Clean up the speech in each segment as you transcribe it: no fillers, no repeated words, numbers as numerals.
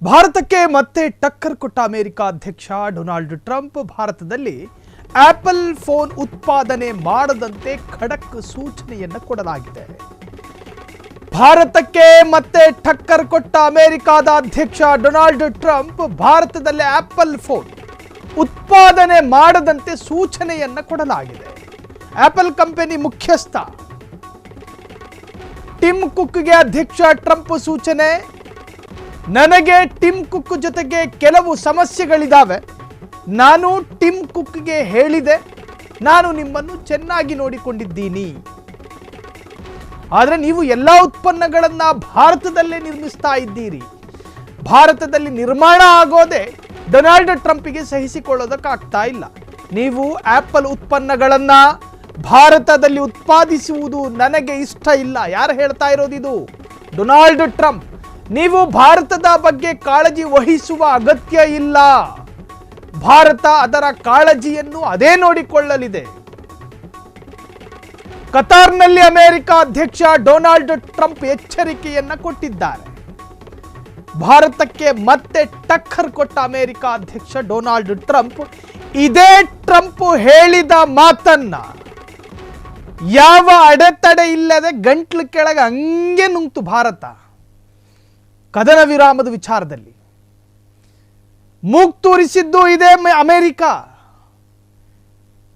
ಭಾರತಕ್ಕೆ ಮತ್ತೆ ಟಕ್ಕರ್ ಕೊಟ್ಟ ಅಮೆರಿಕ ಅಧ್ಯಕ್ಷ ಡೊನಾಲ್ಡ್ ಟ್ರಂಪ್ ಭಾರತದಲ್ಲಿ ಆಪಲ್ ಫೋನ್ ಉತ್ಪಾದನೆ ಮಾಡದಂತೆ ಖಡಕ್ ಸೂಚನೆಯನ್ನು ಕೊಡಲಾಗಿದೆ. ಭಾರತಕ್ಕೆ ಮತ್ತೆ ಟಕ್ಕರ್ ಕೊಟ್ಟ ಅಮೆರಿಕದ ಅಧ್ಯಕ್ಷ ಡೊನಾಲ್ಡ್ ಟ್ರಂಪ್ ಭಾರತದಲ್ಲಿ ಆಪಲ್ ಫೋನ್ ಉತ್ಪಾದನೆ ಮಾಡದಂತೆ ಸೂಚನೆಯನ್ನು ಕೊಡಲಾಗಿದೆ. ಆಪಲ್ ಕಂಪನಿ ಮುಖ್ಯಸ್ಥ ಟಿಮ್ ಕುಕ್ಗೆ ಅಧ್ಯಕ್ಷ ಟ್ರಂಪ್ ಸೂಚನೆ. ನನಗೆ ಟಿಮ್ ಕುಕ್ ಜೊತೆಗೆ ಕೆಲವು ಸಮಸ್ಯೆಗಳಿದ್ದಾವೆ. ನಾನು ಟಿಮ್ ಕುಕ್ಗೆ ಹೇಳಿದೆ, ನಾನು ನಿಮ್ಮನ್ನು ಚೆನ್ನಾಗಿ ನೋಡಿಕೊಂಡಿದ್ದೀನಿ, ಆದರೆ ನೀವು ಎಲ್ಲ ಉತ್ಪನ್ನಗಳನ್ನು ಭಾರತದಲ್ಲೇ ನಿರ್ಮಿಸ್ತಾ ಇದ್ದೀರಿ. ಭಾರತದಲ್ಲಿ ನಿರ್ಮಾಣ ಆಗೋದೇ ಡೊನಾಲ್ಡ್ ಟ್ರಂಪ್ಗೆ ಸಹಿಸಿಕೊಳ್ಳೋದಕ್ಕಾಗ್ತಾ ಇಲ್ಲ. ನೀವು ಆಪಲ್ ಉತ್ಪನ್ನಗಳನ್ನು ಭಾರತದಲ್ಲಿ ಉತ್ಪಾದಿಸುವುದು ನನಗೆ ಇಷ್ಟ ಇಲ್ಲ. ಯಾರು ಹೇಳ್ತಾ ಇರೋದಿದು? Donald Trump. ನೀವು ಭಾರತದ ಬಗ್ಗೆ ಕಾಳಜಿ ವಹಿಸುವ ಅಗತ್ಯ ಇಲ್ಲ. ಭಾರತ ಅದರ ಕಾಳಜಿಯನ್ನು ಅದೇ ನೋಡಿಕೊಳ್ಳಲಿದೆ. ಕತಾರ್ನಲ್ಲಿ ಅಮೆರಿಕ ಅಧ್ಯಕ್ಷ ಡೊನಾಲ್ಡ್ ಟ್ರಂಪ್ ಎಚ್ಚರಿಕೆಯನ್ನ ಕೊಟ್ಟಿದ್ದಾರೆ. ಭಾರತಕ್ಕೆ ಮತ್ತೆ ಟಕ್ಕರ್ ಕೊಟ್ಟ ಅಮೆರಿಕ ಅಧ್ಯಕ್ಷ ಡೊನಾಲ್ಡ್ ಟ್ರಂಪ್ ಇದೇ ಟ್ರಂಪ್ ಹೇಳಿದ ಮಾತನ್ನ ಯಾವ ಅಡೆತಡೆ ಇಲ್ಲದೆ ಗಂಟ್ಲು ಕೆಳಗೆ ಹಂಗೆ ನುಂಗ್ತು ಭಾರತ. ಕದನ ವಿರಾಮದ ವಿಚಾರದಲ್ಲಿ ಮೂಗ್ ತೂರಿಸಿದ್ದು ಇದೇ ಅಮೆರಿಕ.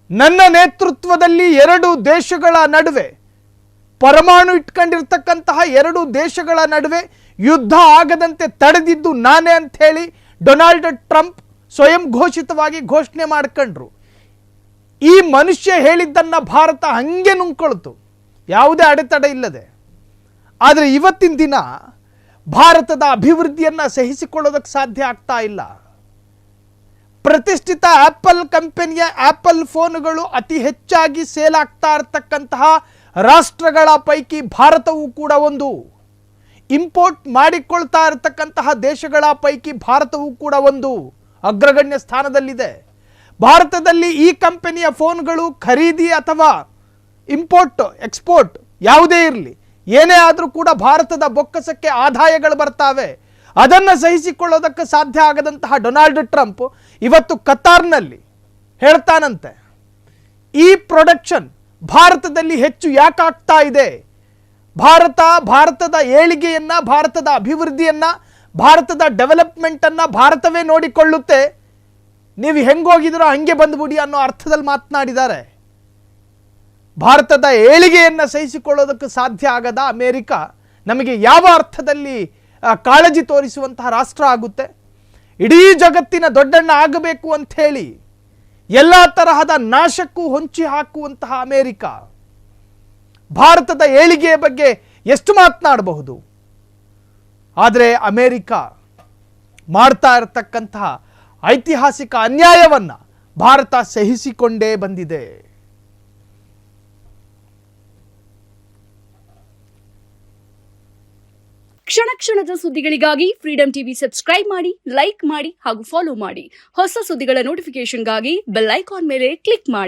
ನನ್ನ ನೇತೃತ್ವದಲ್ಲಿ ಎರಡು ದೇಶಗಳ ನಡುವೆ, ಪರಮಾಣು ಇಟ್ಕೊಂಡಿರ್ತಕ್ಕಂತಹ ಎರಡು ದೇಶಗಳ ನಡುವೆ ಯುದ್ಧ ಆಗದಂತೆ ತಡೆದಿದ್ದು ನಾನೇ ಅಂತ ಹೇಳಿ ಡೊನಾಲ್ಡ್ ಟ್ರಂಪ್ ಸ್ವಯಂ ಘೋಷಿತವಾಗಿ ಘೋಷಣೆ ಮಾಡ್ಕೊಂಡ್ರು. ಈ ಮನುಷ್ಯ ಹೇಳಿದ್ದನ್ನ ಭಾರತ ಹಂಗೆ ನುಂಗ್ಕೊಳ್ತು, ಯಾವುದೇ ಅಡೆತಡೆ ಇಲ್ಲದೆ. ಆದರೆ ಇವತ್ತಿನ ದಿನ ಭಾರತದ ಅಭಿವೃದ್ಧಿಯನ್ನು ಸಹಿಸಿಕೊಳ್ಳೋದಕ್ಕೆ ಸಾಧ್ಯ ಆಗ್ತಾ ಇಲ್ಲ. ಪ್ರತಿಷ್ಠಿತ ಆಪಲ್ ಕಂಪನಿಯ ಆಪಲ್ ಫೋನುಗಳು ಅತಿ ಹೆಚ್ಚಾಗಿ ಸೇಲ್ ಆಗ್ತಾ ಇರತಕ್ಕಂತಹ ರಾಷ್ಟ್ರಗಳ ಪೈಕಿ ಭಾರತವೂ ಕೂಡ ಒಂದು. ಇಂಪೋರ್ಟ್ ಮಾಡಿಕೊಳ್ತಾ ಇರತಕ್ಕಂತಹ ದೇಶಗಳ ಪೈಕಿ ಭಾರತವೂ ಕೂಡ ಒಂದು ಅಗ್ರಗಣ್ಯ ಸ್ಥಾನದಲ್ಲಿದೆ. ಭಾರತದಲ್ಲಿ ಈ ಕಂಪನಿಯ ಫೋನ್ಗಳು ಖರೀದಿ ಅಥವಾ ಇಂಪೋರ್ಟ್ ಎಕ್ಸ್ಪೋರ್ಟ್ ಯಾವುದೇ ಇರಲಿ, ಏನೇ ಆದರೂ ಕೂಡ ಭಾರತದ ಬೊಕ್ಕಸಕ್ಕೆ ಆದಾಯಗಳು ಬರ್ತಾವೆ. ಅದನ್ನು ಸಹಿಸಿಕೊಳ್ಳೋದಕ್ಕೆ ಸಾಧ್ಯ ಆಗದಂತಹ ಡೊನಾಲ್ಡ್ ಟ್ರಂಪ್ ಇವತ್ತು ಕತಾರ್ನಲ್ಲಿ ಹೇಳ್ತಾನಂತೆ, ಈ ಪ್ರೊಡಕ್ಷನ್ ಭಾರತದಲ್ಲಿ ಹೆಚ್ಚು ಯಾಕಾಗ್ತಾ ಇದೆ? ಭಾರತದ ಏಳಿಗೆಯನ್ನ, ಭಾರತದ ಅಭಿವೃದ್ಧಿಯನ್ನ, ಭಾರತದ ಡೆವಲಪ್ಮೆಂಟನ್ನ ಭಾರತವೇ ನೋಡಿಕೊಳ್ಳುತ್ತೆ. ನೀವು ಹೆಂಗೋಗಿದ್ರೋ ಹಂಗೆ ಬಂದ್ಬಿಡಿ ಅನ್ನೋ ಅರ್ಥದಲ್ಲಿ ಮಾತನಾಡಿದ್ದಾರೆ. ಭಾರತದ ಏಳಿಗೆಯನ್ನು ಸಹಿಸಿಕೊಳ್ಳೋದಕ್ಕೆ ಸಾಧ್ಯ ಆಗದ ಅಮೆರಿಕ ನಮಗೆ ಯಾವ ಅರ್ಥದಲ್ಲಿ ಕಾಳಜಿ ತೋರಿಸುವಂತಹ ರಾಷ್ಟ್ರ ಆಗುತ್ತೆ? ಇಡೀ ಜಗತ್ತಿನ ದೊಡ್ಡಣ್ಣ ಆಗಬೇಕು ಅಂತ ಹೇಳಿ ಎಲ್ಲ ತರಹದ ನಾಶಕ್ಕೂ ಹೊಂಚಿ ಹಾಕುವಂತಹ ಅಮೆರಿಕ ಭಾರತದ ಏಳಿಗೆಯ ಬಗ್ಗೆ ಎಷ್ಟು ಮಾತನಾಡಬಹುದು? ಆದರೆ ಅಮೆರಿಕ ಮಾಡ್ತಾ ಇರತಕ್ಕಂತಹ ಐತಿಹಾಸಿಕ ಅನ್ಯಾಯವನ್ನ ಭಾರತ ಸಹಿಸಿಕೊಂಡೇ ಬಂದಿದೆ. ಕ್ಷಣ ಕ್ಷಣದ ಸುದ್ದಿಗಳಿಗಾಗಿ ಫ್ರೀಡಂ ಟಿವಿ ಸಬ್ಸ್ಕ್ರೈಬ್ ಮಾಡಿ, ಲೈಕ್ ಮಾಡಿ ಹಾಗೂ ಫಾಲೋ ಮಾಡಿ. ಹೊಸ ಸುದ್ದಿಗಳ ನೋಟಿಫಿಕೇಶನ್ಗಾಗಿ ಬೆಲ್ ಐಕಾನ್ ಮೇಲೆ ಕ್ಲಿಕ್ ಮಾಡಿ.